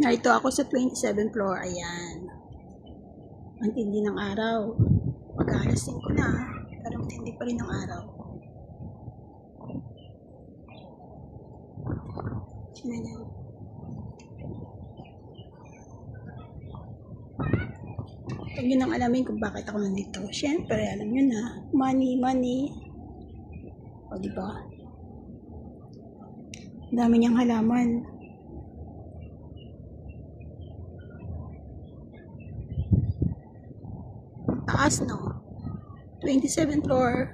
Narito ako sa 27th floor. Ayan. Ang tindi ng araw. Mag-alas 5 na. Pero matindi pa rin ang araw. Tingnan niyo. Huwag nyo nang alamin kung bakit ako nandito. Siyempre, alam nyo na. Money, money. O, diba? Dami niyang halaman. Taas, no? 27th floor.